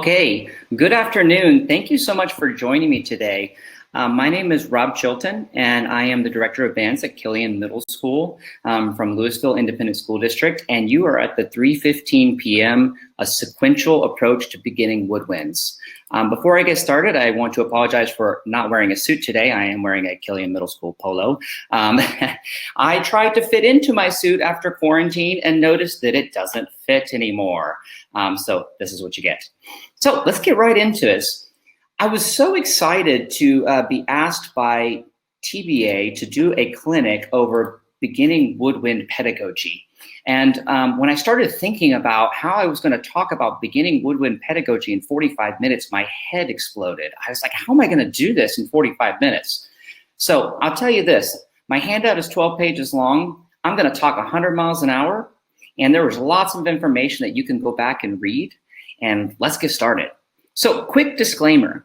Okay, good afternoon. Thank you so much for joining me today. My name is Rob Chilton, and I am the Director of Bands at Killian Middle School from Louisville Independent School District, and you are at the 3:15 p.m. A Sequential Approach to Beginning Woodwinds. Before I get started, I want to apologize for not wearing a suit today. I am wearing a Killian Middle School polo. I tried to fit into my suit after quarantine and noticed that it doesn't fit anymore. So this is what you get. So let's get right into this. I was so excited to be asked by TBA to do a clinic over beginning woodwind pedagogy. And when I started thinking about how I was going to talk about beginning woodwind pedagogy in 45 minutes, my head exploded. I was like, how am I going to do this in 45 minutes? So I'll tell you this, my handout is 12 pages long. I'm going to talk 100 miles an hour. And there was lots of information that you can go back and read. And let's get started. So quick disclaimer.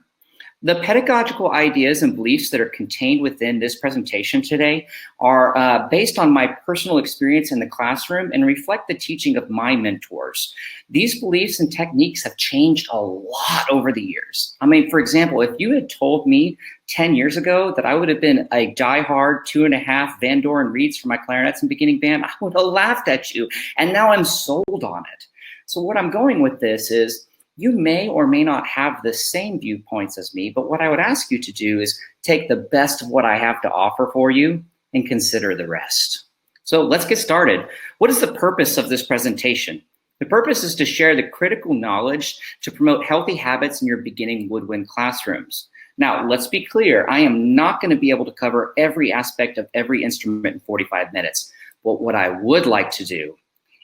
The pedagogical ideas and beliefs that are contained within this presentation today are based on my personal experience in the classroom and reflect the teaching of my mentors. These beliefs and techniques have changed a lot over the years. I mean, for example, if you had told me 10 years ago that I would have been a diehard 2.5 Van Doren reeds for my clarinets and beginning band, I would have laughed at you. And now I'm sold on it. So what I'm going with this is, you may or may not have the same viewpoints as me, but what I would ask you to do is take the best of what I have to offer for you and consider the rest. So let's get started. What is the purpose of this presentation? The purpose is to share the critical knowledge to promote healthy habits in your beginning woodwind classrooms. Now, let's be clear, I am not going to be able to cover every aspect of every instrument in 45 minutes, but what I would like to do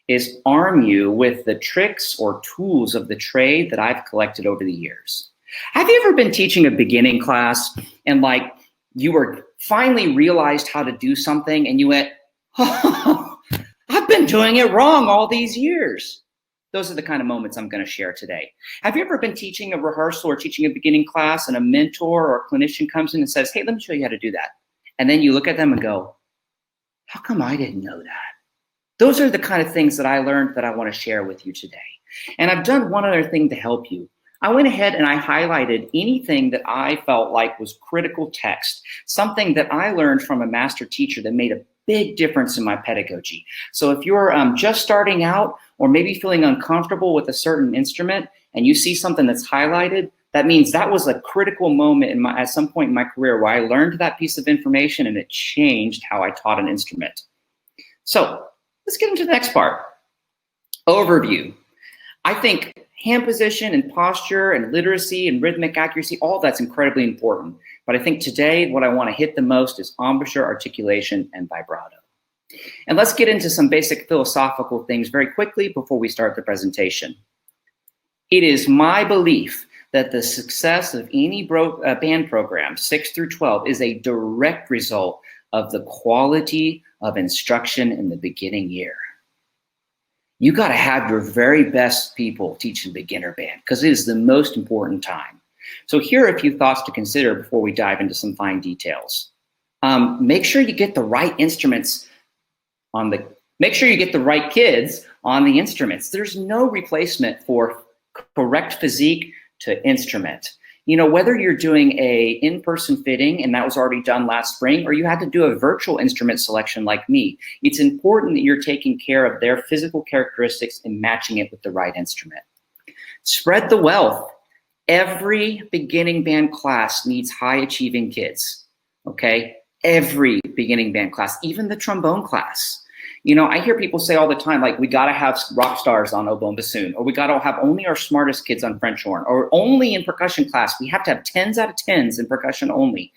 is arm you with the tricks or tools of the trade that I've collected over the years. Have you ever been teaching a beginning class and like you were finally realized how to do something and you went, oh, I've been doing it wrong all these years? Those are the kind of moments I'm going to share today. Have you ever been teaching a rehearsal or teaching a beginning class and a mentor or a clinician comes in and says, hey, let me show you how to do that. And then you look at them and go, how come I didn't know that? Those are the kind of things that I learned that I want to share with you today. And I've done one other thing to help you. I went ahead and I highlighted anything that I felt like was critical text, something that I learned from a master teacher that made a big difference in my pedagogy. So if you're just starting out or maybe feeling uncomfortable with a certain instrument and you see something that's highlighted, that means that was a critical moment at some point in my career where I learned that piece of information and it changed how I taught an instrument. So let's get into the next part. Overview. I think hand position and posture and literacy and rhythmic accuracy, all that's incredibly important. But I think today what I want to hit the most is embouchure, articulation, and vibrato. And let's get into some basic philosophical things very quickly before we start the presentation. It is my belief that the success of any band program, 6 through 12, is a direct result of the quality of instruction in the beginning year. You got to have your very best people teaching beginner band because it is the most important time. So here are a few thoughts to consider before we dive into some fine details. Make sure you get the right instruments make sure you get the right kids on the instruments. There's no replacement for correct physique to instrument. You know, whether you're doing a in-person fitting, and that was already done last spring, or you had to do a virtual instrument selection like me, it's important that you're taking care of their physical characteristics and matching it with the right instrument. Spread the wealth. Every beginning band class needs high-achieving kids, okay? Every beginning band class, even the trombone class. You know, I hear people say all the time, like, we got to have rock stars on oboe and bassoon, or we got to have only our smartest kids on French horn, or only in percussion class, we have to have 10s out of 10s in percussion only.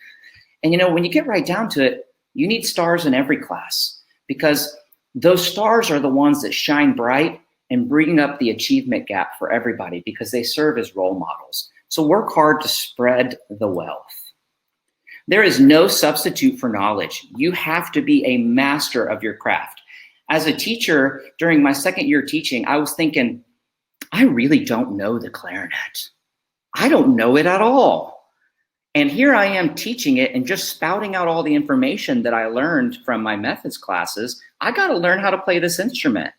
And, you know, when you get right down to it, you need stars in every class because those stars are the ones that shine bright and bring up the achievement gap for everybody because they serve as role models. So work hard to spread the wealth. There is no substitute for knowledge. You have to be a master of your craft. As a teacher, during my second year teaching, I was thinking, I really don't know the clarinet. I don't know it at all. And here I am teaching it and just spouting out all the information that I learned from my methods classes. I got to learn how to play this instrument.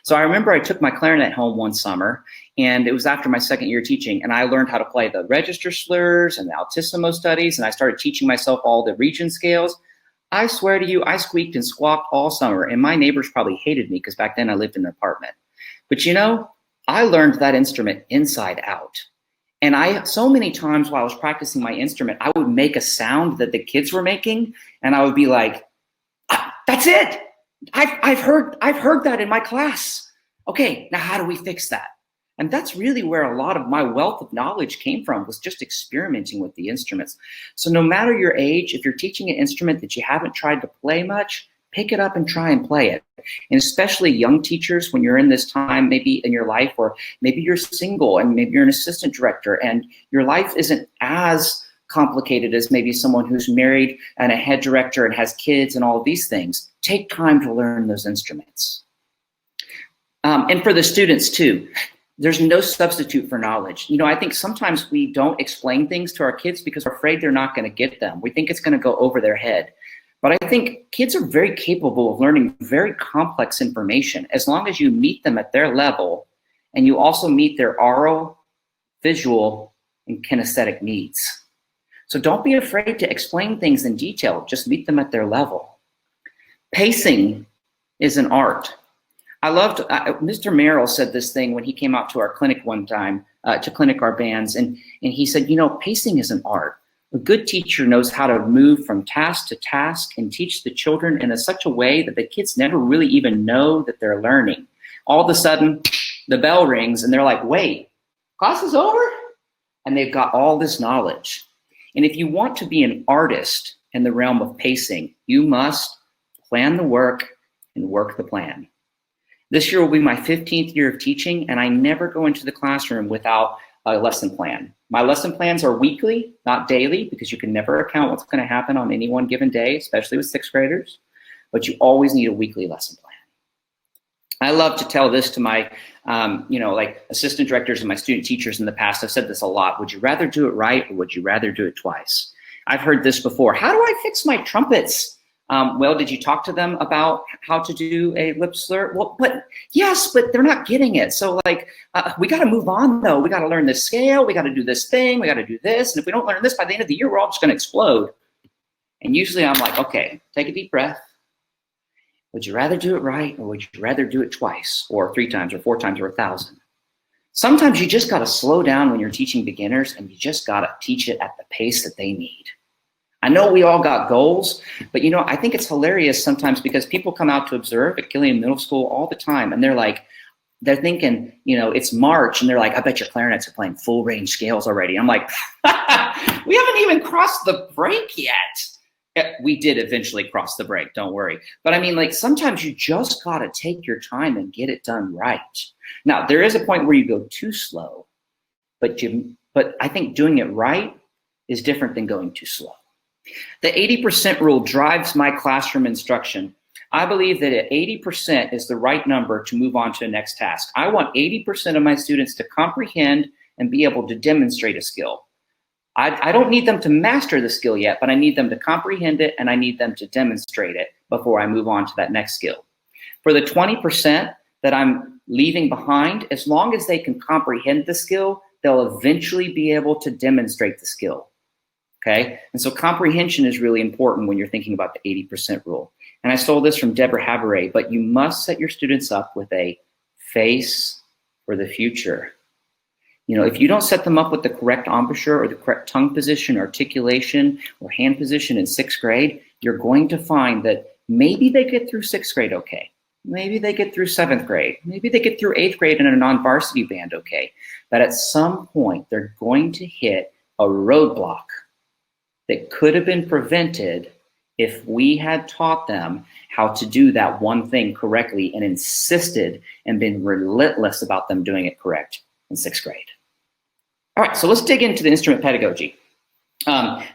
So I remember I took my clarinet home one summer, and it was after my second year teaching, and I learned how to play the register slurs and the altissimo studies, and I started teaching myself all the region scales. I swear to you, I squeaked and squawked all summer, and my neighbors probably hated me because back then I lived in an apartment. But you know, I learned that instrument inside out. And so many times while I was practicing my instrument, I would make a sound that the kids were making, and I would be like, "Ah, that's it. I've heard that in my class. Okay, now how do we fix that?" And that's really where a lot of my wealth of knowledge came from, was just experimenting with the instruments. So no matter your age, if you're teaching an instrument that you haven't tried to play much, pick it up and try and play it. And especially young teachers, when you're in this time, maybe in your life, or maybe you're single and maybe you're an assistant director and your life isn't as complicated as maybe someone who's married and a head director and has kids and all of these things, take time to learn those instruments. And for the students too, there's no substitute for knowledge. You know, I think sometimes we don't explain things to our kids because we're afraid they're not going to get them. We think it's going to go over their head. But I think kids are very capable of learning very complex information as long as you meet them at their level and you also meet their oral, visual, and kinesthetic needs. So don't be afraid to explain things in detail, just meet them at their level. Pacing is an art. I loved, Mr. Merrill said this thing when he came out to our clinic one time, to clinic our bands, and he said, you know, pacing is an art. A good teacher knows how to move from task to task and teach the children in such a way that the kids never really even know that they're learning. All of a sudden, the bell rings and they're like, wait, class is over? And they've got all this knowledge. And if you want to be an artist in the realm of pacing, you must plan the work and work the plan. This year will be my 15th year of teaching, and I never go into the classroom without a lesson plan. My lesson plans are weekly, not daily, because you can never account what's going to happen on any one given day, especially with sixth graders, but you always need a weekly lesson plan. I love to tell this to my, like assistant directors and my student teachers in the past. I've said this a lot. Would you rather do it right, or would you rather do it twice? I've heard this before. How do I fix my trumpets? Well, did you talk to them about how to do a lip slur? Well, but yes, but they're not getting it. So like, we got to move on though. We got to learn this scale. We got to do this thing. We got to do this. And if we don't learn this by the end of the year, we're all just going to explode. And usually I'm like, okay, take a deep breath. Would you rather do it right, or would you rather do it twice, or 3 times, or 4 times, or 1,000? Sometimes you just got to slow down when you're teaching beginners, and you just got to teach it at the pace that they need. I know we all got goals, but you know, I think it's hilarious sometimes because people come out to observe at Killian Middle School all the time, and they're thinking, you know, it's March, and they're like, I bet your clarinets are playing full range scales already. I'm like, we haven't even crossed the break yet. We did eventually cross the break, don't worry. But I mean, like, sometimes you just gotta take your time and get it done right. Now, there is a point where you go too slow, but I think doing it right is different than going too slow. The 80% rule drives my classroom instruction. I believe that at 80% is the right number to move on to the next task. I want 80% of my students to comprehend and be able to demonstrate a skill. I don't need them to master the skill yet, but I need them to comprehend it, and I need them to demonstrate it before I move on to that next skill. For the 20% that I'm leaving behind, as long as they can comprehend the skill, they'll eventually be able to demonstrate the skill. Okay? And so comprehension is really important when you're thinking about the 80% rule. And I stole this from Deborah Haberay, but you must set your students up with a face for the future. You know, if you don't set them up with the correct embouchure or the correct tongue position, articulation, or hand position in 6th grade, you're going to find that maybe they get through 6th grade okay. Maybe they get through 7th grade. Maybe they get through 8th grade in a non-varsity band okay. But at some point, they're going to hit a roadblock that could have been prevented if we had taught them how to do that one thing correctly and insisted and been relentless about them doing it correct in 6th grade. All right, so let's dig into the instrument pedagogy.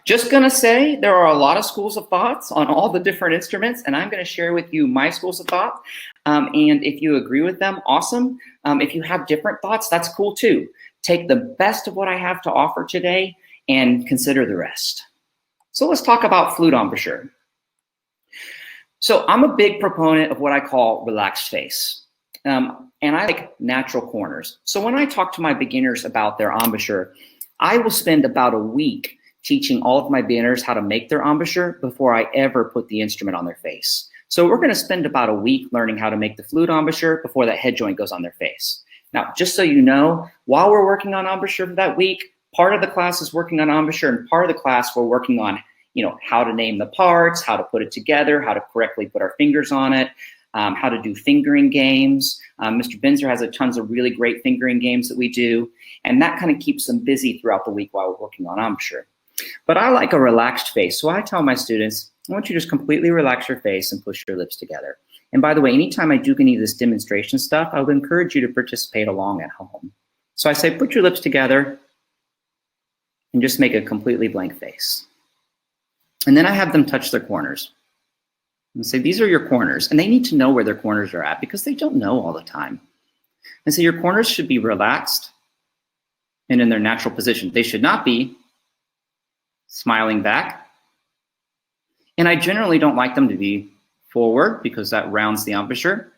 Just gonna say there are a lot of schools of thoughts on all the different instruments, and I'm gonna share with you my schools of thought. And if you agree with them, awesome. If you have different thoughts, that's cool too. Take the best of what I have to offer today and consider the rest. So let's talk about flute embouchure. So I'm a big proponent of what I call relaxed face. And I like natural corners. So when I talk to my beginners about their embouchure, I will spend about a week teaching all of my beginners how to make their embouchure before I ever put the instrument on their face. So we're going to spend about a week learning how to make the flute embouchure before that head joint goes on their face. Now, just so you know, while we're working on embouchure for that week, part of the class is working on embouchure, and part of the class we're working on, how to name the parts, how to put it together, how to correctly put our fingers on it, how to do fingering games. Mr. Binzer has tons of really great fingering games that we do, and that kind of keeps them busy throughout the week while we're working on embouchure. But I like a relaxed face, so I tell my students, I want you to just completely relax your face and push your lips together. And by the way, anytime I do any of this demonstration stuff, I would encourage you to participate along at home. So I say, put your lips together and just make a completely blank face. And then I have them touch their corners and say, these are your corners. And they need to know where their corners are at because they don't know all the time. And so your corners should be relaxed and in their natural position. They should not be smiling back. And I generally don't like them to be forward because that rounds the embouchure.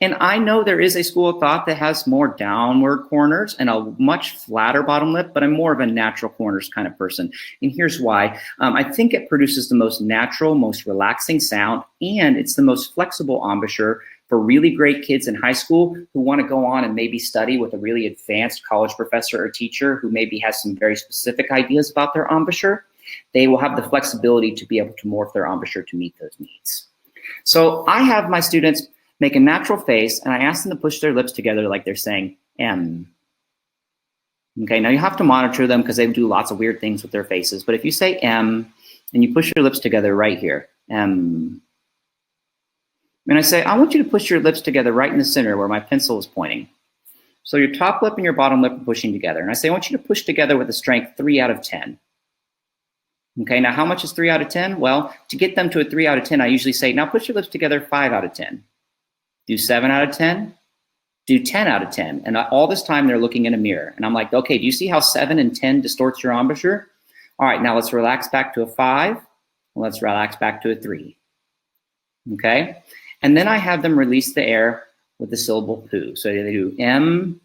And I know there is a school of thought that has more downward corners and a much flatter bottom lip, but I'm more of a natural corners kind of person. And here's why. I think it produces the most natural, most relaxing sound, and it's the most flexible embouchure for really great kids in high school who want to go on and maybe study with a really advanced college professor or teacher who maybe has some very specific ideas about their embouchure. They will have the flexibility to be able to morph their embouchure to meet those needs. So I have my students make a natural face, and I ask them to push their lips together like they're saying M. Okay, now you have to monitor them because they do lots of weird things with their faces. But if you say M and you push your lips together right here, M. And I say, I want you to push your lips together right in the center where my pencil is pointing. So your top lip and your bottom lip are pushing together. And I say, I want you to push together with a strength 3 out of 10. Okay, now how much is 3 out of 10? Well, to get them to a 3 out of 10, I usually say, now push your lips together 5 out of 10. Do 7 out of 10, do 10 out of 10. And all this time they're looking in a mirror. And I'm like, okay, do you see how 7 and 10 distorts your embouchure? All right, now let's relax back to a 5. And let's relax back to a 3. Okay? And then I have them release the air with the syllable poo. So they do M,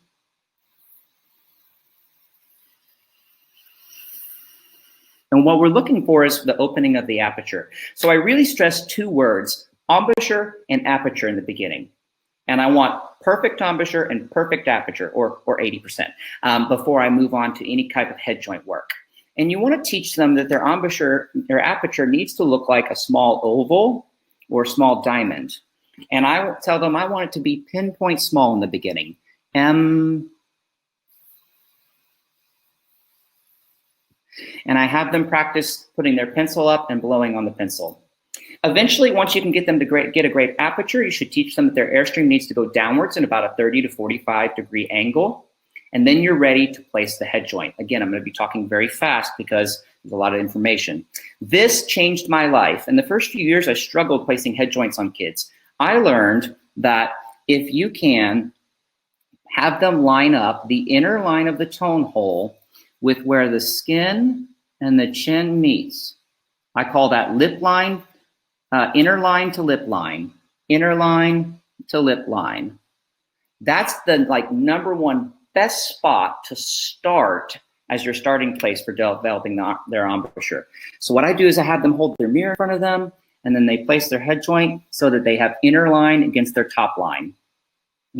and what we're looking for is the opening of the aperture. So I really stress 2 words, embouchure and aperture in the beginning. And I want perfect embouchure and perfect aperture, or 80%, before I move on to any type of head joint work. And you want to teach them that their embouchure, their aperture needs to look like a small oval or small diamond. And I will tell them I want it to be pinpoint small in the beginning. M. And I have them practice putting their pencil up and blowing on the pencil. Eventually, once you can get them to get a great aperture, you should teach them that their airstream needs to go downwards in about a 30 to 45 degree angle. And then you're ready to place the head joint. Again, I'm going to be talking very fast because there's a lot of information. This changed my life. In the first few years, I struggled placing head joints on kids. I learned that if you can have them line up the inner line of the tone hole with where the skin and the chin meets, I call that lip line, inner line to lip line, inner line to lip line. That's the number one best spot to start as your starting place for developing their embouchure. So what I do is I have them hold their mirror in front of them, and then they place their head joint so that they have inner line against their top line.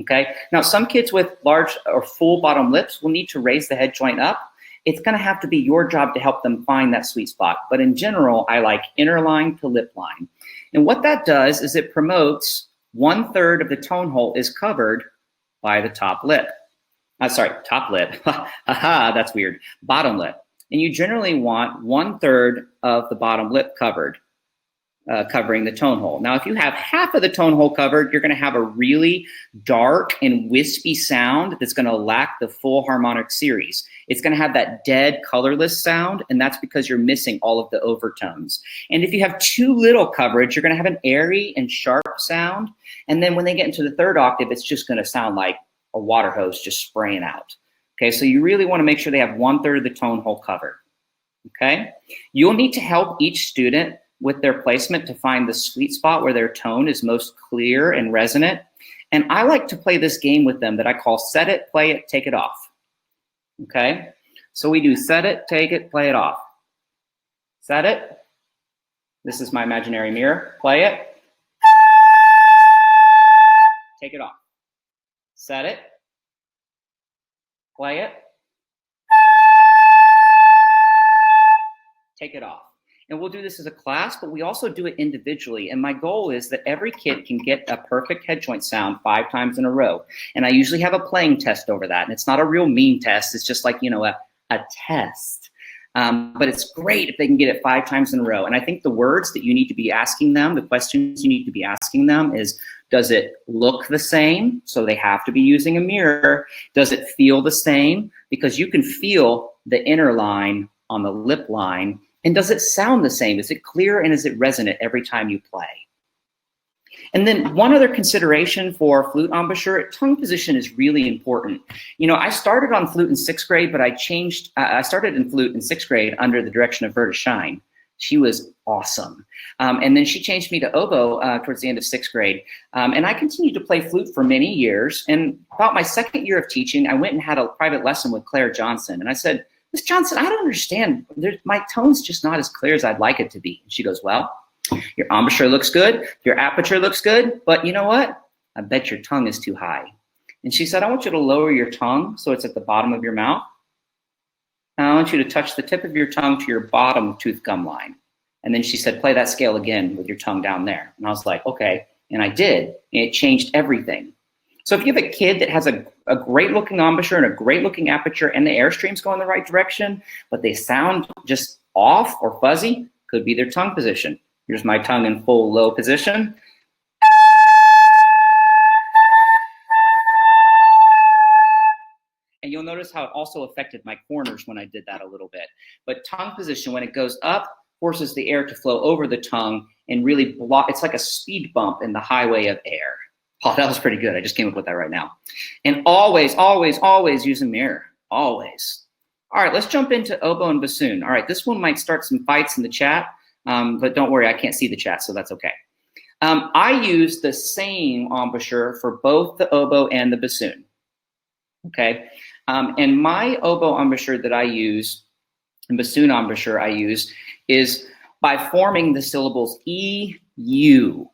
Okay. Now some kids with large or full bottom lips will need to raise the head joint up. It's going to have to be your job to help them find that sweet spot. But in general, I like inner line to lip line. And what that does is it promotes 1/3 of the tone hole is covered by the top lip. Top lip. Haha, that's weird. Bottom lip. And you generally want 1/3 of the bottom lip covered, covering the tone hole. Now, if you have half of the tone hole covered, you're going to have a really dark and wispy sound that's going to lack the full harmonic series. It's going to have that dead, colorless sound, and that's because you're missing all of the overtones. And if you have too little coverage, you're going to have an airy and sharp sound. And then when they get into the 3rd octave, it's just going to sound like a water hose just spraying out. Okay, so you really want to make sure they have 1/3 of the tone hole covered. Okay, you'll need to help each student with their placement to find the sweet spot where their tone is most clear and resonant. And I like to play this game with them that I call set it, play it, take it off. Okay? So we do set it, take it, play it off. Set it. This is my imaginary mirror. Play it. Take it off. Set it. Play it. Take it off. And we'll do this as a class, but we also do it individually. And my goal is that every kid can get a perfect head joint sound 5 times in a row. And I usually have a playing test over that. And it's not a real mean test. It's just like, you know, a test. But it's great if they can get it 5 times in a row. And I think the words that you need to be asking them, the questions you need to be asking them is, does it look the same? So they have to be using a mirror. Does it feel the same? Because you can feel the inner line on the lip line. And does it sound the same? Is it clear and is it resonant every time you play? And then one other consideration for flute embouchure, tongue position is really important. You know, I started on flute in 6th grade, but I started in flute in 6th grade under the direction of Verta Shine. She was awesome. And then she changed me to oboe towards the end of 6th grade. And I continued to play flute for many years. And about my 2nd year of teaching, I went and had a private lesson with Claire Johnson. And I said, Miss Johnson, I don't understand. My tone's just not as clear as I'd like it to be. And she goes, well, your embouchure looks good, your aperture looks good, but you know what? I bet your tongue is too high. And she said, I want you to lower your tongue so it's at the bottom of your mouth. And I want you to touch the tip of your tongue to your bottom tooth gum line. And then she said, play that scale again with your tongue down there. And I was like, okay. And I did, and it changed everything. So if you have a kid that has a great looking embouchure and a great looking aperture and the airstreams go in the right direction, but they sound just off or fuzzy, could be their tongue position. Here's my tongue in full low position. And you'll notice how it also affected my corners when I did that a little bit. But tongue position, when it goes up, forces the air to flow over the tongue and really block. It's like a speed bump in the highway of air. Oh, that was pretty good. I just came up with that right now. And always, always, always use a mirror. Always. All right, let's jump into oboe and bassoon. All right, this one might start some fights in the chat, but don't worry, I can't see the chat, so that's okay. I use the same embouchure for both the oboe and the bassoon. Okay, and my oboe embouchure that I use, and bassoon embouchure I use, is by forming the syllables E, U.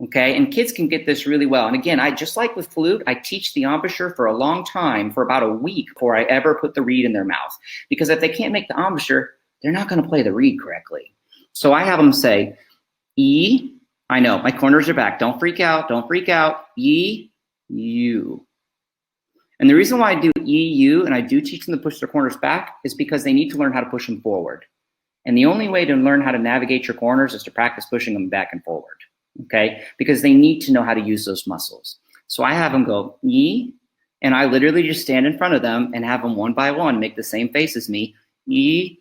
Okay, and kids can get this really well. And again, I just like with flute, I teach the embouchure for a long time, for about a week before I ever put the reed in their mouth. Because if they can't make the embouchure, they're not going to play the reed correctly. So I have them say, E, I know, my corners are back. Don't freak out, don't freak out. E, U. And the reason why I do E, U, and I do teach them to push their corners back is because they need to learn how to push them forward. And the only way to learn how to navigate your corners is to practice pushing them back and forward. Okay, because they need to know how to use those muscles. So I have them go E, and I literally just stand in front of them and have them one by one make the same face as me, E,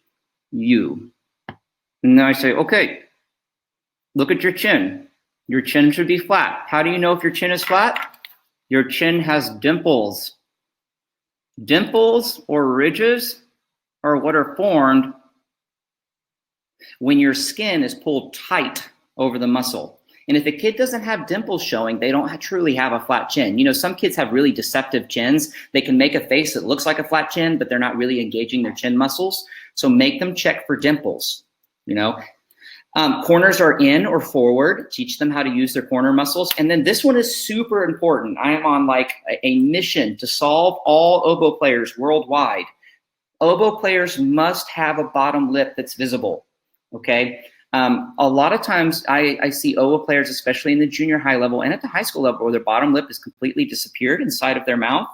U. And then I say, okay, look at your chin. Your chin should be flat. How do you know if your chin is flat? Your chin has dimples. Dimples or ridges are what are formed when your skin is pulled tight over the muscle. And if a kid doesn't have dimples showing, they don't truly have a flat chin. You know, some kids have really deceptive chins. They can make a face that looks like a flat chin, but they're not really engaging their chin muscles. So make them check for dimples, you know. Corners are in or forward. Teach them how to use their corner muscles. And then this one is super important. I am on like a mission to solve all oboe players worldwide. Oboe players must have a bottom lip that's visible, okay? A lot of times I see oboe players, especially in the junior high level and at the high school level, where their bottom lip is completely disappeared inside of their mouth.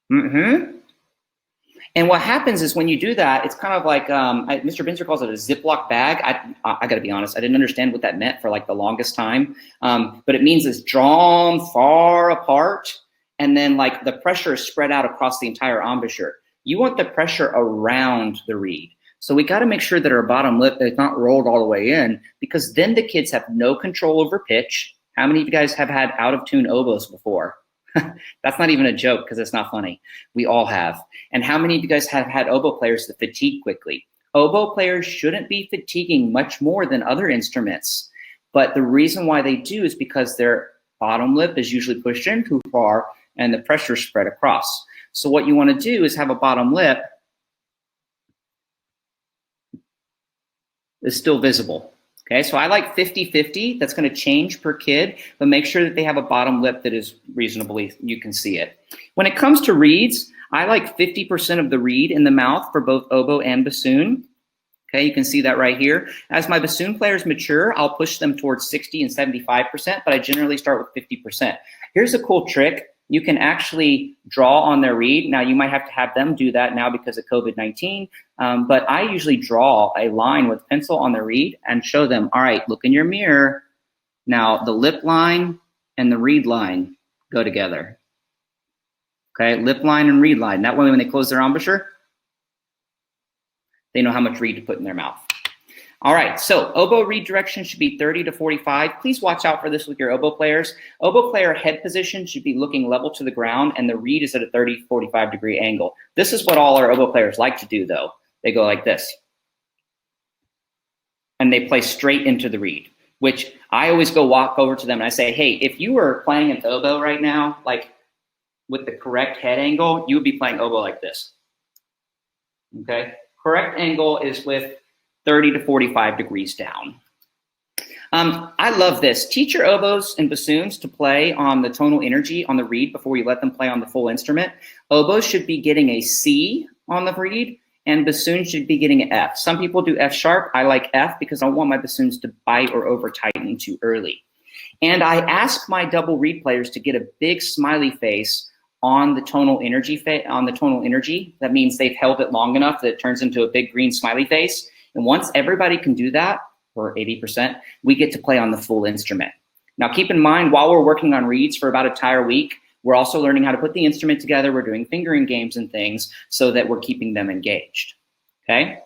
And what happens is when you do that, it's kind of like, Mr. Binzer calls it a Ziploc bag. I gotta be honest, I didn't understand what that meant for like the longest time. But it means it's drawn far apart and then like the pressure is spread out across the entire embouchure. You want the pressure around the reed. So we got to make sure that our bottom lip is not rolled all the way in, because then the kids have no control over pitch. How many of you guys have had out of tune oboes before? That's not even a joke because it's not funny. We all have. And how many of you guys have had oboe players that fatigue quickly? Oboe players shouldn't be fatiguing much more than other instruments, But the reason why they do is because their bottom lip is usually pushed in too far and the pressure is spread across. So what you want to do is have a bottom lip that's still visible. Okay, so I like 50-50. That's going to change per kid, but make sure that they have a bottom lip that is reasonably, you can see it. When it comes to reeds, I like 50% of the reed in the mouth for both oboe and bassoon. Okay, you can see that right here. As my bassoon players mature, I'll push them towards 60 and 75%, but I generally start with 50%. Here's a cool trick. You can actually draw on their reed. Now, you might have to have them do that now because of COVID-19, but I usually draw a line with pencil on the reed and show them, all right, look in your mirror. Now, the lip line and the reed line go together. Okay, lip line and reed line. That way, when they close their embouchure, they know how much reed to put in their mouth. All right, so oboe reed direction should be 30 to 45. Please watch out for this with your oboe players. Oboe player head position should be looking level to the ground, and the reed is at a 30, 45 degree angle. This is what all our oboe players like to do, though. They go like this. And they play straight into the reed, which I always go walk over to them and I say, hey, if you were playing an oboe right now, like with the correct head angle, you would be playing oboe like this. Okay? Correct angle is with 30 to 45 degrees down. I love this. Teach your oboes and bassoons to play on the tonal energy on the reed before you let them play on the full instrument. Oboes should be getting a C on the reed, and bassoons should be getting an F. Some people do F sharp. I like F because I don't want my bassoons to bite or over tighten too early. And I ask my double reed players to get a big smiley face on the tonal energy. That means they've held it long enough that it turns into a big green smiley face. And once everybody can do that, or 80%, we get to play on the full instrument. Now keep in mind, while we're working on reeds for about an entire week, we're also learning how to put the instrument together. We're doing fingering games and things so that we're keeping them engaged, okay?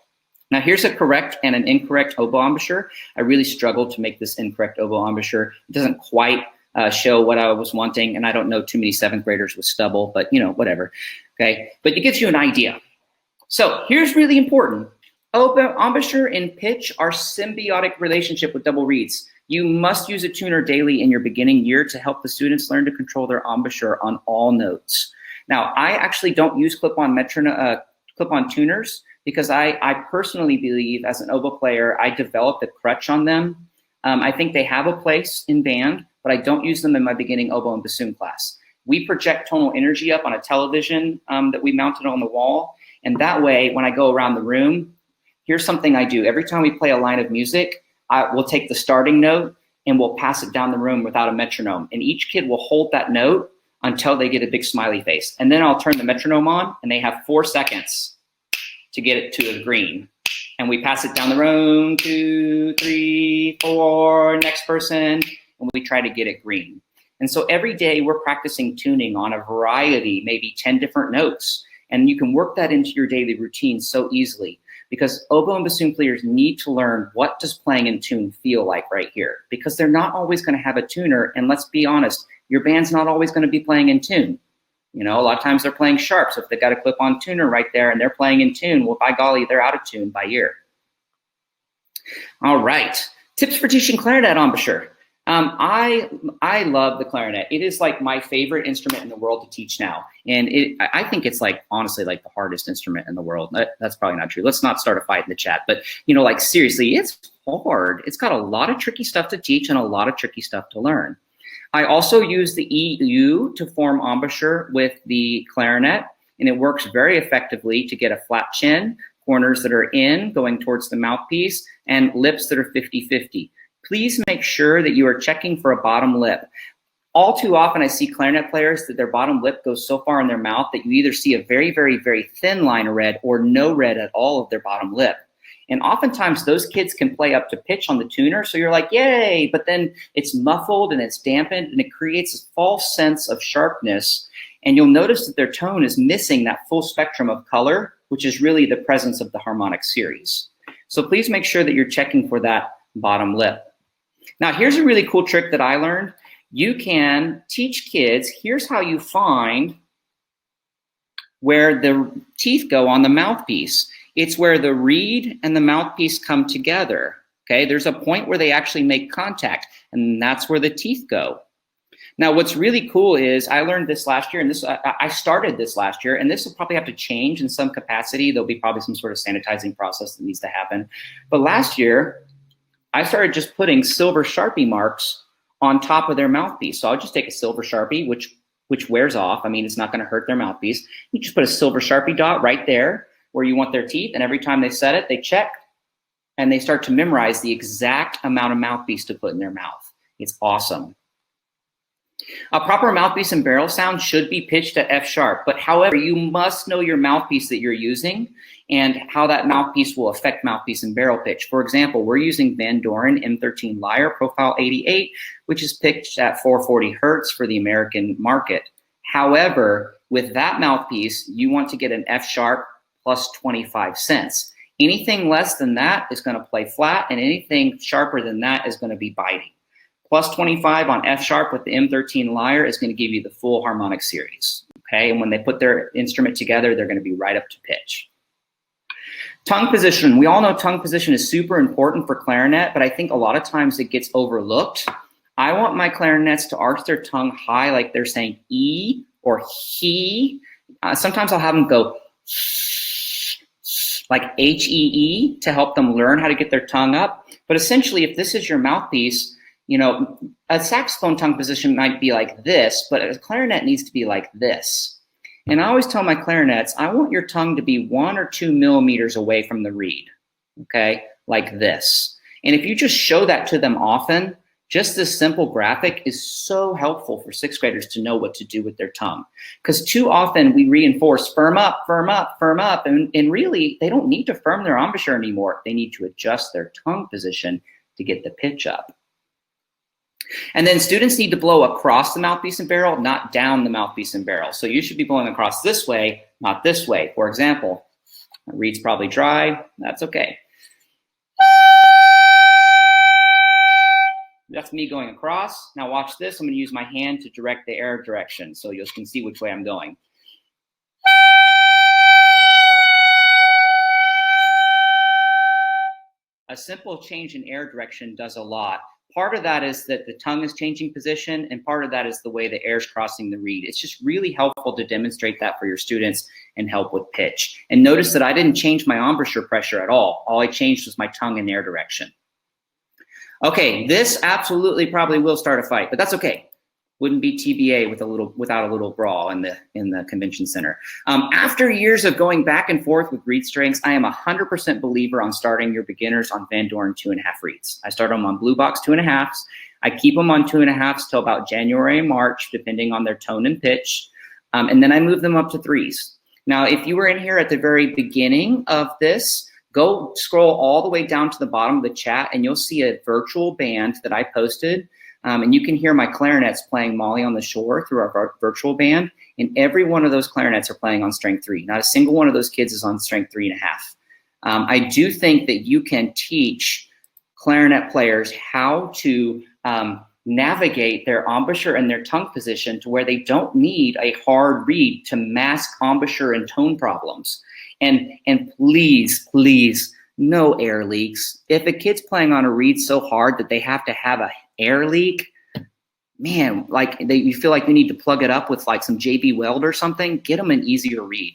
Now here's a correct and an incorrect oboe embouchure. I really struggled to make this incorrect oboe embouchure. It doesn't quite show what I was wanting, and I don't know too many 7th graders with stubble, but you know, whatever, okay? But it gives you an idea. So here's really important. Oboe embouchure and pitch are symbiotic relationship with double reeds. You must use a tuner daily in your beginning year to help the students learn to control their embouchure on all notes. Now, I actually don't use clip-on tuners because I personally believe as an oboe player, I developed a crutch on them. I think they have a place in band, but I don't use them in my beginning oboe and bassoon class. We project tonal energy up on a television that we mounted on the wall, and that way, when I go around the room, here's something I do. Every time we play a line of music, we'll take the starting note and we'll pass it down the room without a metronome. And each kid will hold that note until they get a big smiley face. And then I'll turn the metronome on and they have 4 seconds to get it to a green. And we pass it down the room, 2, 3, 4, next person, and we try to get it green. And so every day we're practicing tuning on a variety, maybe 10 different notes. And you can work that into your daily routine so easily. Because oboe and bassoon players need to learn what does playing in tune feel like right here. Because they're not always going to have a tuner, and let's be honest, your band's not always going to be playing in tune. You know, a lot of times they're playing sharp, so if they've got a clip-on tuner right there and they're playing in tune, well, by golly, they're out of tune by ear. All right, tips for teaching clarinet embouchure. I love the clarinet. It is like my favorite instrument in the world to teach now. And I think it's like, honestly, like the hardest instrument in the world. That's probably not true. Let's not start a fight in the chat. But, you know, like seriously, it's hard. It's got a lot of tricky stuff to teach and a lot of tricky stuff to learn. I also use the EU to form embouchure with the clarinet. And it works very effectively to get a flat chin, corners that are in, going towards the mouthpiece, and lips that are 50-50. Please make sure that you are checking for a bottom lip. All too often I see clarinet players that their bottom lip goes so far in their mouth that you either see a very, very, very thin line of red or no red at all of their bottom lip. And oftentimes those kids can play up to pitch on the tuner, so you're like, yay, but then it's muffled and it's dampened and it creates a false sense of sharpness. And you'll notice that their tone is missing that full spectrum of color, which is really the presence of the harmonic series. So please make sure that you're checking for that bottom lip. Now, here's a really cool trick that I learned. You can teach kids, here's how you find where the teeth go on the mouthpiece. It's where the reed and the mouthpiece come together, Okay, there's a point where they actually make contact, and that's where the teeth go. Now, what's really cool is I learned this last year, and I started this last year, and this will probably have to change in some capacity. There'll be probably some sort of sanitizing process that needs to happen. But last year, I started just putting silver Sharpie marks on top of their mouthpiece. So I'll just take a silver Sharpie, which wears off. I mean, it's not going to hurt their mouthpiece. You just put a silver Sharpie dot right there where you want their teeth, and every time they set it, they check, and they start to memorize the exact amount of mouthpiece to put in their mouth. It's awesome. A proper mouthpiece and barrel sound should be pitched at F sharp, but however, you must know your mouthpiece that you're using and how that mouthpiece will affect mouthpiece and barrel pitch. For example, we're using Van Doren M13 Lyre Profile 88, which is pitched at 440 Hertz for the American market. However, with that mouthpiece, you want to get an F sharp plus 25 cents. Anything less than that is going to play flat, and anything sharper than that is going to be biting. Plus 25 on F sharp with the M13 Lyre is going to give you the full harmonic series. Okay, and when they put their instrument together, they're going to be right up to pitch. Tongue position. We all know tongue position is super important for clarinet, but I think a lot of times it gets overlooked. I want my clarinets to arch their tongue high like they're saying E or he. Sometimes I'll have them go like H-E-E to help them learn how to get their tongue up. But essentially, if this is your mouthpiece, you know, a saxophone tongue position might be like this, but a clarinet needs to be like this. And I always tell my clarinets, I want your tongue to be 1 or 2 millimeters away from the reed, okay, like this. And if you just show that to them often, just this simple graphic is so helpful for 6th graders to know what to do with their tongue. Because too often we reinforce firm up, firm up, firm up, and really they don't need to firm their embouchure anymore. They need to adjust their tongue position to get the pitch up. And then students need to blow across the mouthpiece and barrel, not down the mouthpiece and barrel. So you should be blowing across this way, not this way. For example, the reed's probably dry, that's okay. That's me going across. Now watch this, I'm gonna use my hand to direct the air direction so you can see which way I'm going. A simple change in air direction does a lot. Part of that is that the tongue is changing position, and part of that is the way the air is crossing the reed. It's just really helpful to demonstrate that for your students and help with pitch. And notice that I didn't change my embouchure pressure at all. All I changed was my tongue and air direction. Okay, this absolutely probably will start a fight, but that's okay. Wouldn't be TBA without a little brawl in the convention center. After years of going back and forth with reed strengths, I am 100% believer on starting your beginners on Van Doren 2.5 reeds. I start them on Blue Box 2.5s. I keep them on 2.5s till about January and March, depending on their tone and pitch, and then I move them up to 3s. Now, if you were in here at the very beginning of this, go scroll all the way down to the bottom of the chat, and you'll see a virtual band that I posted. And you can hear my clarinets playing Molly on the Shore through our virtual band. And every one of those clarinets are playing on strength 3. Not a single one of those kids is on strength 3.5. I do think that you can teach clarinet players how to navigate their embouchure and their tongue position to where they don't need a hard reed to mask embouchure and tone problems. And please, please, no air leaks. If a kid's playing on a reed so hard that they have to have a air leak, man, like you feel like they need to plug it up with like some JB Weld or something, get them an easier reed,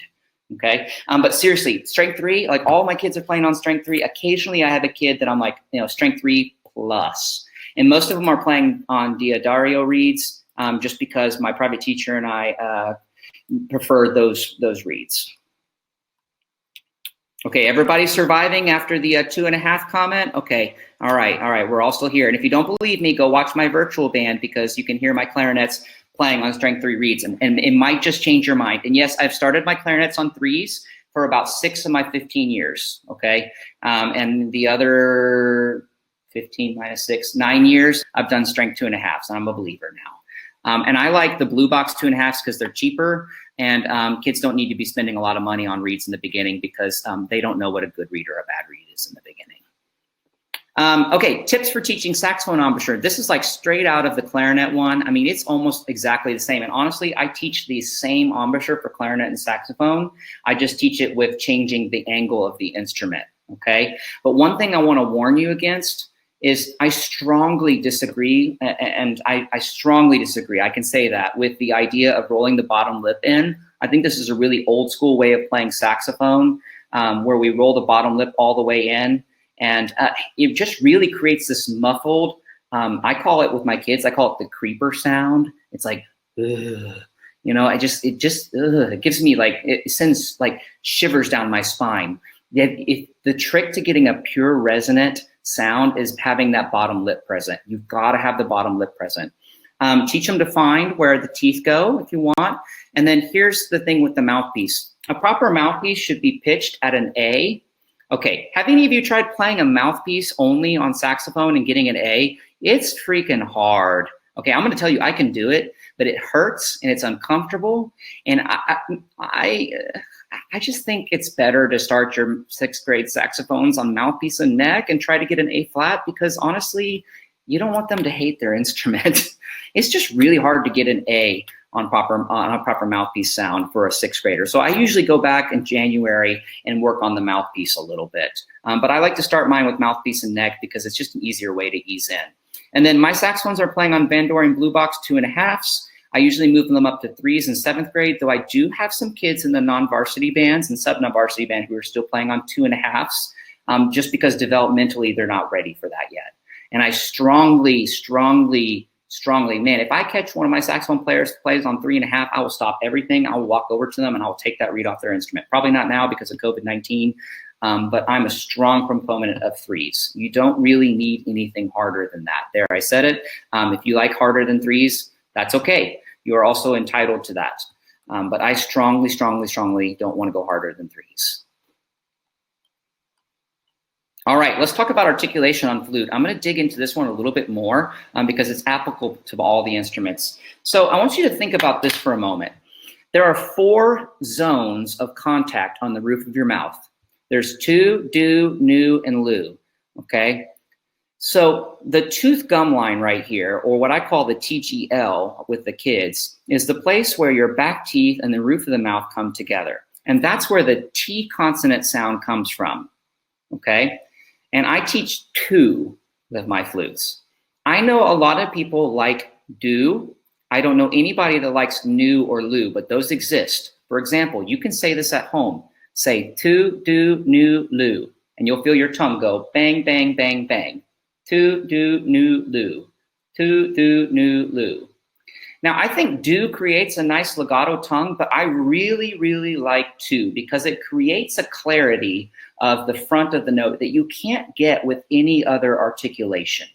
okay? But seriously, strength 3, like all my kids are playing on strength 3. Occasionally I have a kid that I'm like, you know, strength 3 plus. And most of them are playing on Diodario reeds just because my private teacher and I prefer those reeds. Okay, everybody surviving after the 2.5 comment? Okay, all right, we're all still here. And if you don't believe me, go watch my virtual band because you can hear my clarinets playing on strength 3 reeds, and it might just change your mind. And yes, I've started my clarinets on 3s for about 6 of my 15 years, okay? And the other 15 minus 6, 9 years, I've done strength 2.5s, and I'm a believer now. And I like the Blue Box 2.5s because they're cheaper, and kids don't need to be spending a lot of money on reeds in the beginning because they don't know what a good reed or a bad reed is in the beginning. Okay, tips for teaching saxophone embouchure. This is like straight out of the clarinet one. I mean, it's almost exactly the same. And honestly, I teach the same embouchure for clarinet and saxophone. I just teach it with changing the angle of the instrument. okay? But one thing I want to warn you against is I strongly disagree, and I strongly disagree, I can say that, with the idea of rolling the bottom lip in. I think this is a really old school way of playing saxophone, where we roll the bottom lip all the way in, and it just really creates this muffled, I call it, with my kids, I call it the creeper sound. It's like, ugh. You know, it gives me like, it sends like shivers down my spine. If the trick to getting a pure resonant sound is having that bottom lip present. You've got to have the bottom lip present. Teach them to find where the teeth go if you want. And then here's the thing with the mouthpiece. A proper mouthpiece should be pitched at an A. Okay, have any of you tried playing a mouthpiece only on saxophone and getting an A? It's freaking hard. Okay, I'm gonna tell you, I can do it, but it hurts and it's uncomfortable. And I just think it's better to start your 6th grade saxophones on mouthpiece and neck and try to get an A flat, because honestly, you don't want them to hate their instrument. It's just really hard to get an A on a proper mouthpiece sound for a 6th grader. So I usually go back in January and work on the mouthpiece a little bit. But I like to start mine with mouthpiece and neck because it's just an easier way to ease in. And then my saxophones are playing on Van Doren Blue Box 2.5s. I usually move them up to 3s in 7th grade, though I do have some kids in the non-varsity bands and sub-non-varsity band who are still playing on 2.5s, just because developmentally they're not ready for that yet. And I strongly, man, if I catch one of my saxophone players plays on 3.5, I will stop everything. I will walk over to them and I will take that reed off their instrument. Probably not now because of COVID-19, but I'm a strong proponent of 3s. You don't really need anything harder than that. There, I said it. If you like harder than 3s, that's okay. You are also entitled to that. But I strongly don't want to go harder than 3s. All right, let's talk about articulation on flute. I'm going to dig into this one a little bit more because it's applicable to all the instruments. So I want you to think about this for a moment. There are 4 zones of contact on the roof of your mouth. There's tu, do, nu, and lu, okay? So the tooth gum line right here, or what I call the TGL with the kids, is the place where your back teeth and the roof of the mouth come together. And that's where the T consonant sound comes from, okay? And I teach tu with my flutes. I know a lot of people like do. I don't know anybody that likes nu or lu, but those exist. For example, you can say this at home. Say tu, do, nu, lu, and you'll feel your tongue go bang, bang, bang, bang. Tu, do, nu, lu. Tu, do, nu, lu. Now, I think do creates a nice legato tongue, but I really like tu because it creates a clarity of the front of the note that you can't get with any other articulation.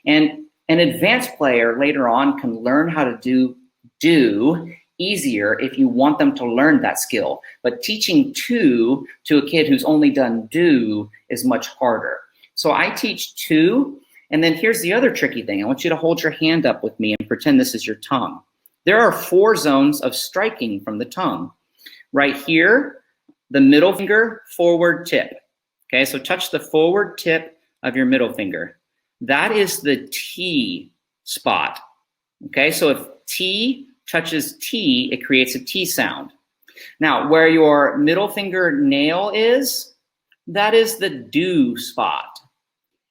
And an advanced player later on can learn how to do easier if you want them to learn that skill. But teaching tu to a kid who's only done do is much harder. So I teach tu, and then here's the other tricky thing. I want you to hold your hand up with me and pretend this is your tongue. There are 4 zones of striking from the tongue. Right here, the middle finger, forward tip. Okay, so touch the forward tip of your middle finger. That is the T spot. Okay, so if T touches T, it creates a T sound. Now, where your middle finger nail is, that is the do spot.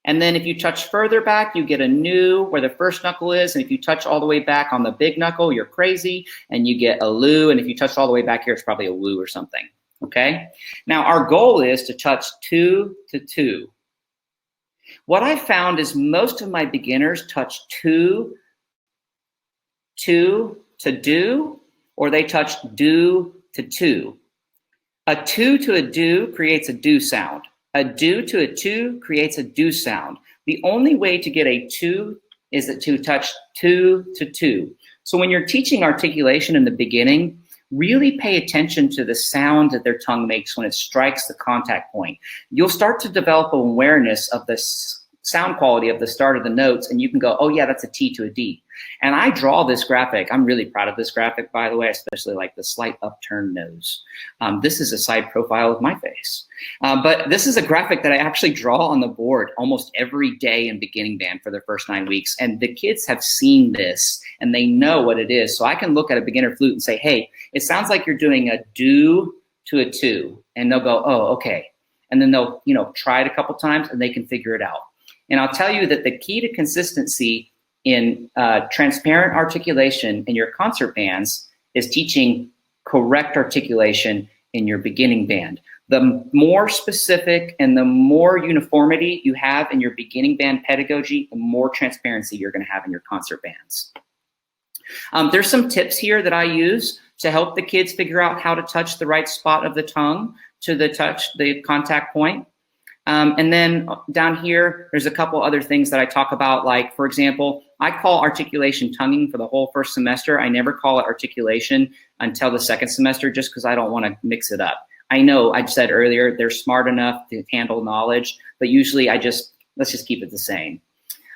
And then if you touch further back, you get a nu where the first knuckle is. And if you touch all the way back on the big knuckle, you're crazy. And you get a lu. And if you touch all the way back here, it's probably a woo or something. Okay? Now, our goal is to touch tu to tu. What I found is most of my beginners touch tu to do, or they touch do to tu. A tu to a do creates a do sound. A do to a tu creates a do sound. The only way to get a tu is to touch tu to tu. So when you're teaching articulation in the beginning, really pay attention to the sound that their tongue makes when it strikes the contact point. You'll start to develop an awareness of the sound quality of the start of the notes, and you can go, oh yeah, that's a T to a D. And I draw this graphic. I'm really proud of this graphic, by the way, especially like the slight upturned nose. This is a side profile of my face. But this is a graphic that I actually draw on the board almost every day in beginning band for the first 9 weeks. And the kids have seen this and they know what it is. So I can look at a beginner flute and say, hey, it sounds like you're doing a do to a tu. And they'll go, oh, okay. and then they'll, try it a couple times and they can figure it out. And I'll tell you that the key to consistency in transparent articulation in your concert bands is teaching correct articulation in your beginning band. The more specific and the more uniformity you have in your beginning band pedagogy, the more transparency you're going to have in your concert bands. There's some tips here that I use to help the kids figure out how to touch the right spot of the tongue to the contact point. And then down here, there's a couple other things that I talk about, like, for example, I call articulation tonguing for the whole first semester. I never call it articulation until the second semester, just because I don't want to mix it up. I know I said earlier, they're smart enough to handle knowledge, but usually let's just keep it the same.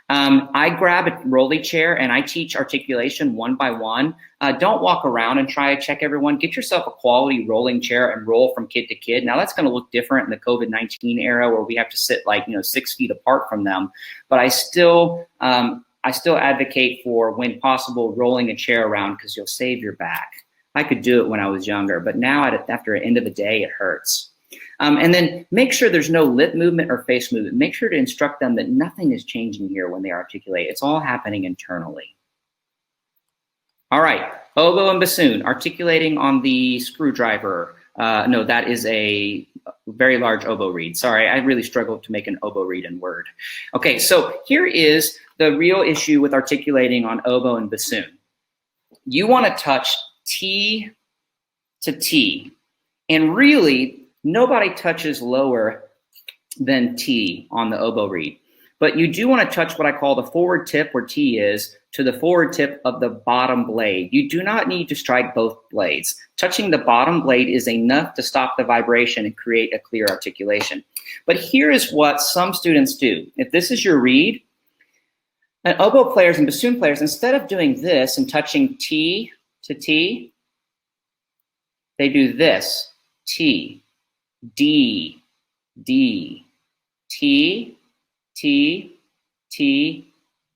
I grab a rolly chair and I teach articulation one by one. Don't walk around and try to check everyone. Get yourself a quality rolling chair and roll from kid to kid. Now that's going to look different in the COVID-19 era where we have to sit 6 feet apart from them. But I still advocate for, when possible, rolling a chair around, because you'll save your back. I could do it when I was younger, but now after the end of the day, it hurts. And then make sure there's no lip movement or face movement. Make sure to instruct them that nothing is changing here when they articulate. It's all happening internally. All right, oboe and bassoon, articulating on the screwdriver. No, that is a very large oboe reed. Sorry, I really struggled to make an oboe reed in Word. Okay, so here is the real issue with articulating on oboe and bassoon. You want to touch T to T, and really, nobody touches lower than T on the oboe reed. But you do want to touch what I call the forward tip, where T is, to the forward tip of the bottom blade. You do not need to strike both blades. Touching the bottom blade is enough to stop the vibration and create a clear articulation. But here is what some students do. If this is your reed, and oboe players and bassoon players, instead of doing this and touching T to T, they do this: T, D, D, T, T, T,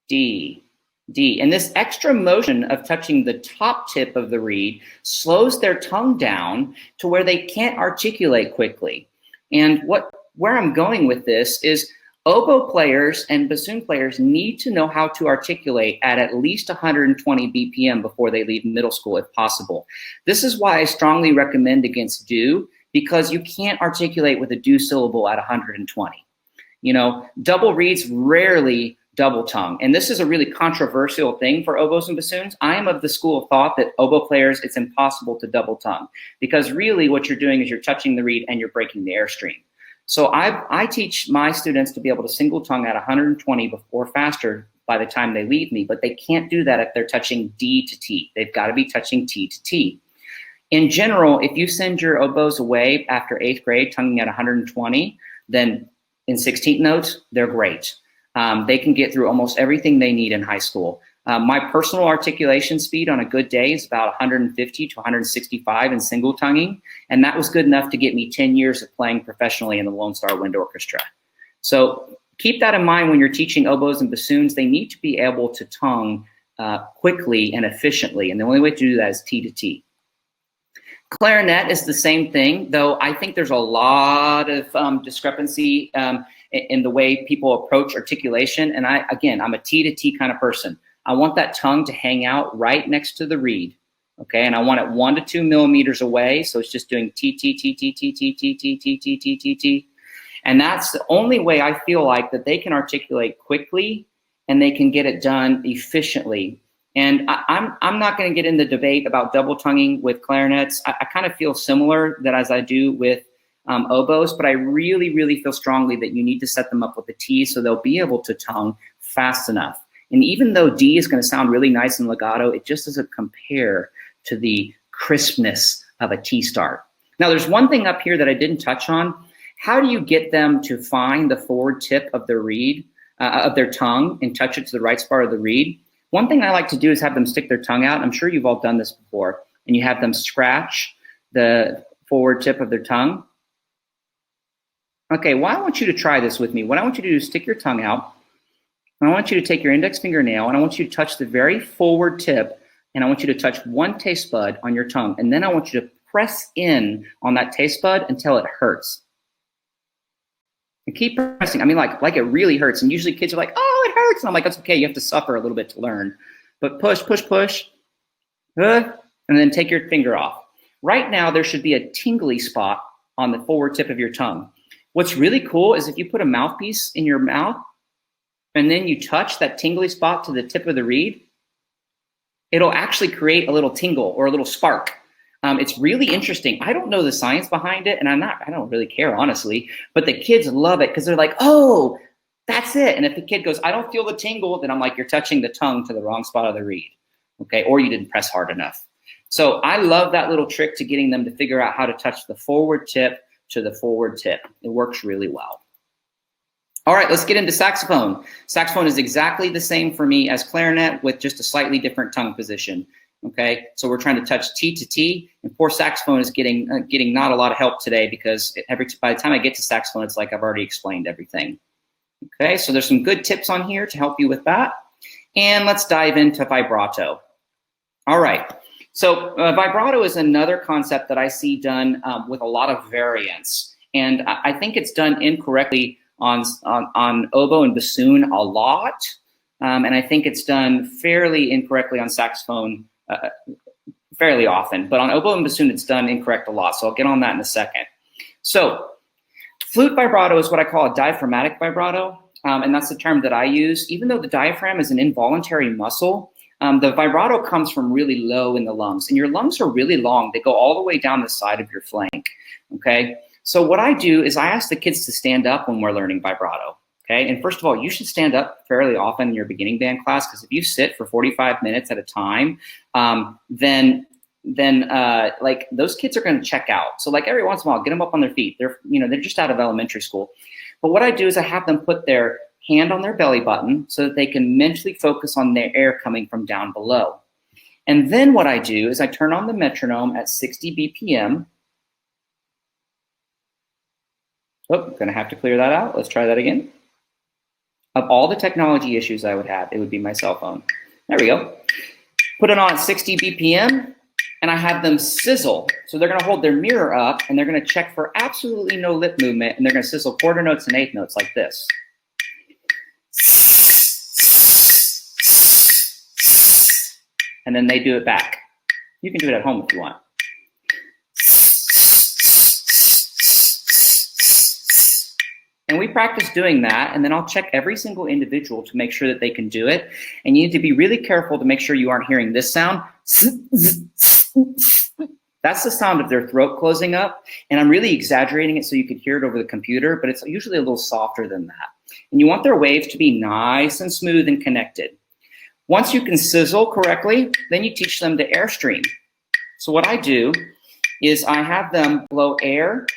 D, D. And this extra motion of touching the top tip of the reed slows their tongue down to where they can't articulate quickly. And where I'm going with this is, oboe players and bassoon players need to know how to articulate at least 120 BPM before they leave middle school, if possible. This is why I strongly recommend against do, because you can't articulate with a do syllable at 120. Double reeds rarely double tongue. And this is a really controversial thing for oboes and bassoons. I am of the school of thought that oboe players, it's impossible to double tongue, because really what you're doing is you're touching the reed and you're breaking the airstream. So I teach my students to be able to single tongue at 120 or faster by the time they leave me, but they can't do that if they're touching D to T. They've got to be touching T to T. In general, if you send your oboes away after 8th grade tonguing at 120, then in 16th notes, they're great. They can get through almost everything they need in high school. My personal articulation speed on a good day is about 150 to 165 in single tonguing, and that was good enough to get me 10 years of playing professionally in the Lone Star Wind Orchestra. So keep that in mind when you're teaching oboes and bassoons. They need to be able to tongue quickly and efficiently, and the only way to do that is T to T. Clarinet is the same thing, though I think there's a lot of discrepancy in the way people approach articulation. And I'm a T to T kind of person. I want that tongue to hang out right next to the reed, okay? And I want it 1 to 2 millimeters away, so it's just doing T, T, T, T, T, T, T, T, T, T, T, T, T. And that's the only way I feel like that they can articulate quickly and they can get it done efficiently. And I'm not going to get into debate about double tonguing with clarinets. I kind of feel similar that as I do with oboes, but I really, really feel strongly that you need to set them up with a T so they'll be able to tongue fast enough. And even though D is going to sound really nice and legato, it just doesn't compare to the crispness of a T start. Now, there's one thing up here that I didn't touch on. How do you get them to find the forward tip of the reed, of their tongue, and touch it to the right spot of the reed? One thing I like to do is have them stick their tongue out. I'm sure you've all done this before. And you have them scratch the forward tip of their tongue. Okay, well, I want you to try this with me. What I want you to do is stick your tongue out. And I want you to take your index fingernail and I want you to touch the very forward tip, and I want you to touch one taste bud on your tongue. And then I want you to press in on that taste bud until it hurts. And keep pressing. I mean, like it really hurts. And usually kids are like, oh, it hurts. And I'm like, that's okay. You have to suffer a little bit to learn. But push, push, push. And then take your finger off. Right now, there should be a tingly spot on the forward tip of your tongue. What's really cool is if you put a mouthpiece in your mouth and then you touch that tingly spot to the tip of the reed, it'll actually create a little tingle or a little spark. It's really interesting. I don't know the science behind it, and I don't really care, honestly, but the kids love it because they're like, oh, that's it. And if the kid goes, I don't feel the tingle, then I'm like, you're touching the tongue to the wrong spot of the reed, okay? Or you didn't press hard enough. So I love that little trick to getting them to figure out how to touch the forward tip to the forward tip. It works really well. All right, let's get into saxophone. Saxophone is exactly the same for me as clarinet with just a slightly different tongue position. Okay, so we're trying to touch T to T, and poor saxophone is getting not a lot of help today because by the time I get to saxophone, it's like I've already explained everything. Okay, so there's some good tips on here to help you with that. And let's dive into vibrato. All right, so vibrato is another concept that I see done with a lot of variants, and I think it's done incorrectly on oboe and bassoon a lot, and I think it's done fairly incorrectly on saxophone fairly often, but on oboe and bassoon it's done incorrect a lot, so I'll get on that in a second. So flute vibrato is what I call a diaphragmatic vibrato, and that's the term that I use. Even though the diaphragm is an involuntary muscle, the vibrato comes from really low in the lungs, and your lungs are really long. They go all the way down the side of your flank, okay? So what I do is I ask the kids to stand up when we're learning vibrato. Okay, and first of all, you should stand up fairly often in your beginning band class, because if you sit for 45 minutes at a time, then like those kids are going to check out. So like every once in a while, get them up on their feet. They're just out of elementary school. But what I do is I have them put their hand on their belly button so that they can mentally focus on their air coming from down below. And then what I do is I turn on the metronome at 60 BPM. Oh, I'm going to have to clear that out. Let's try that again. Of all the technology issues I would have, it would be my cell phone. There we go. Put it on at 60 BPM, and I have them sizzle. So they're going to hold their mirror up, and they're going to check for absolutely no lip movement, and they're going to sizzle quarter notes and eighth notes like this. And then they do it back. You can do it at home if you want. And we practice doing that, and then I'll check every single individual to make sure that they can do it. And you need to be really careful to make sure you aren't hearing this sound. That's the sound of their throat closing up. And I'm really exaggerating it so you could hear it over the computer, but it's usually a little softer than that. And you want their waves to be nice and smooth and connected. Once you can sizzle correctly, then you teach them to airstream. So what I do is I have them blow air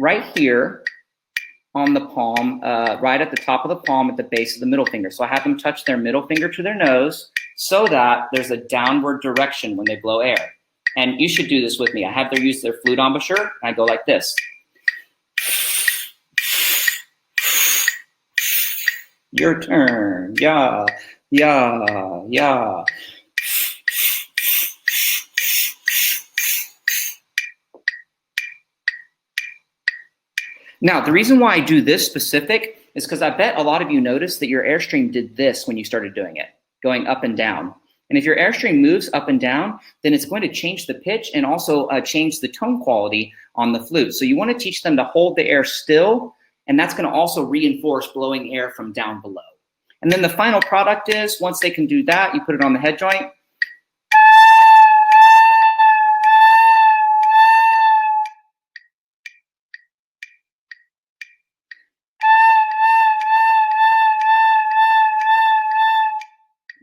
right here on the palm, right at the top of the palm at the base of the middle finger. So I have them touch their middle finger to their nose so that there's a downward direction when they blow air. And you should do this with me. I have them use their flute embouchure, and I go like this. Your turn, yeah, yeah, yeah. Now, the reason why I do this specific is because I bet a lot of you noticed that your airstream did this when you started doing it, going up and down. And if your airstream moves up and down, then it's going to change the pitch and also change the tone quality on the flute. So you want to teach them to hold the air still, and that's going to also reinforce blowing air from down below. And then the final product is, once they can do that, you put it on the head joint.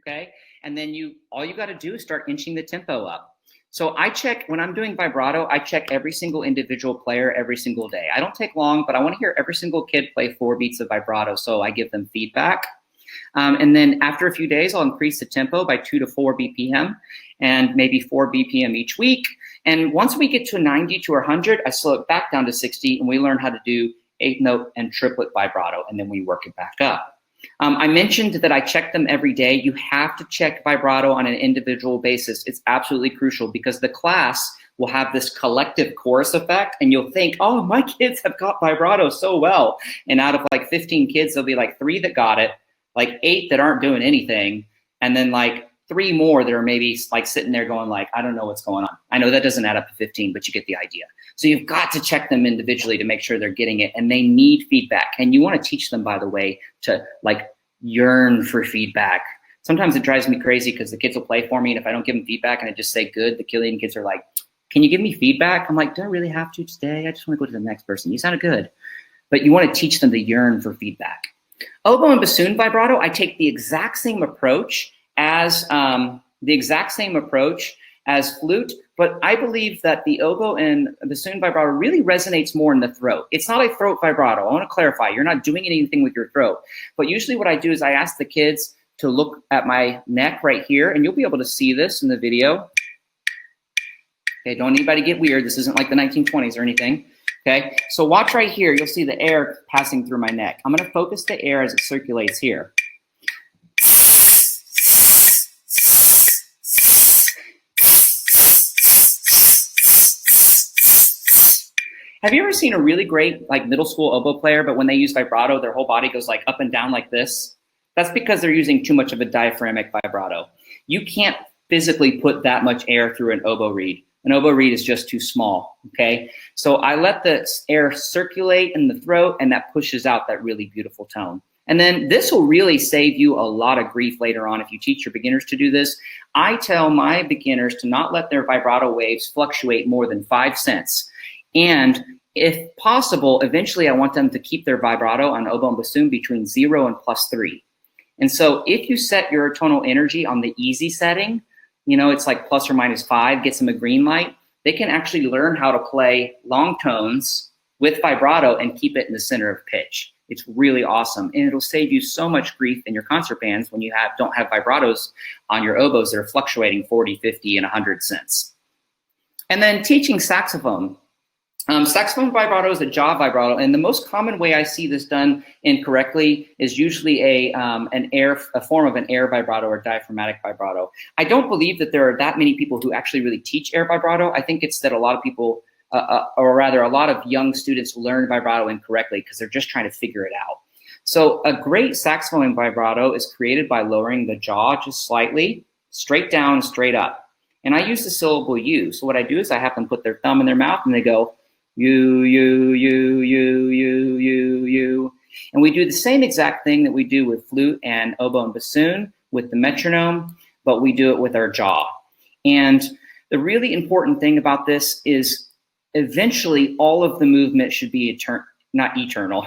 Okay, and then all you got to do is start inching the tempo up. So I check, when I'm doing vibrato, I check every single individual player every single day. I don't take long, but I want to hear every single kid play 4 beats of vibrato, so I give them feedback. And then after a few days, I'll increase the tempo by 2 to 4 BPM and maybe 4 BPM each week. And once we get to 90 to 100, I slow it back down to 60, and we learn how to do 8-note and triplet vibrato, and then we work it back up. I mentioned that I check them every day. You have to check vibrato on an individual basis. It's absolutely crucial because the class will have this collective chorus effect, and you'll think, oh, my kids have got vibrato so well. And out of like 15 kids, there'll be like 3 that got it, like 8 that aren't doing anything, and then like 3 more that are maybe like sitting there going like, I don't know what's going on. I know that doesn't add up to 15, but you get the idea. So you've got to check them individually to make sure they're getting it, and they need feedback. And you want to teach them, by the way, to like yearn for feedback. Sometimes it drives me crazy because the kids will play for me, and if I don't give them feedback and I just say good, the Killian kids are like, can you give me feedback? I'm like, do I really have to today? I just want to go to the next person. You sounded good. But you want to teach them to yearn for feedback. Oboe and bassoon vibrato, I take the exact same approach as flute, but I believe that the oboe and bassoon vibrato really resonates more in the throat. It's not a throat vibrato. I want to clarify, you're not doing anything with your throat. But usually what I do is I ask the kids to look at my neck right here, and you'll be able to see this in the video. Okay, don't anybody get weird. This isn't like the 1920s or anything. Okay, so watch right here. You'll see the air passing through my neck. I'm gonna focus the air as it circulates here. Have you ever seen a really great like middle school oboe player, but when they use vibrato, their whole body goes like up and down like this? That's because they're using too much of a diaphragmic vibrato. You can't physically put that much air through an oboe reed. An oboe reed is just too small, okay? So I let the air circulate in the throat, and that pushes out that really beautiful tone. And then this will really save you a lot of grief later on if you teach your beginners to do this. I tell my beginners to not let their vibrato waves fluctuate more than 5 cents. And if possible, eventually I want them to keep their vibrato on oboe and bassoon between 0 and +3. And so if you set your tonal energy on the easy setting, you know, it's like ±5, gets them a green light, they can actually learn how to play long tones with vibrato and keep it in the center of pitch. It's really awesome. And it'll save you so much grief in your concert bands when you don't have vibratos on your oboes that are fluctuating 40, 50, and 100 cents. And then teaching saxophone. Saxophone vibrato is a jaw vibrato, and the most common way I see this done incorrectly is usually a form of an air vibrato or diaphragmatic vibrato. I don't believe that there are that many people who actually really teach air vibrato. I think it's that a lot of people, or rather a lot of young students learn vibrato incorrectly because they're just trying to figure it out. So a great saxophone vibrato is created by lowering the jaw just slightly, straight down, straight up. And I use the syllable U. So what I do is I have them put their thumb in their mouth and they go, you, you, you, you, you, you, you. And we do the same exact thing that we do with flute and oboe and bassoon with the metronome, but we do it with our jaw. And the really important thing about this is eventually all of the movement should be not eternal,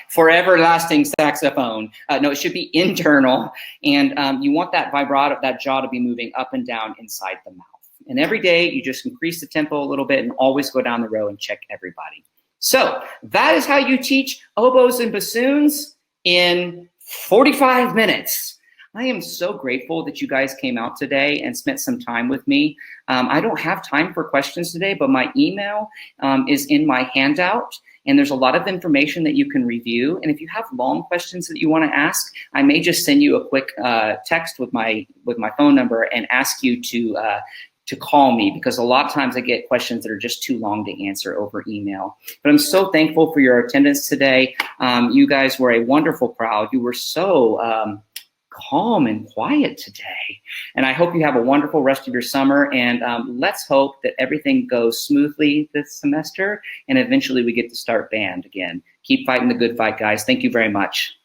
forever lasting saxophone. No, it should be internal. And you want that vibrato, that jaw to be moving up and down inside the mouth. And every day you just increase the tempo a little bit and always go down the row and check everybody. So that is how you teach oboes and bassoons in 45 minutes. I am so grateful that you guys came out today and spent some time with me. I don't have time for questions today, but my email is in my handout. And there's a lot of information that you can review. And if you have long questions that you want to ask, I may just send you a quick text with my phone number and ask you to call me, because a lot of times I get questions that are just too long to answer over email. But I'm so thankful for your attendance today. You guys were a wonderful crowd. You were so calm and quiet today. And I hope you have a wonderful rest of your summer. And let's hope that everything goes smoothly this semester and eventually we get to start band again. Keep fighting the good fight, guys. Thank you very much.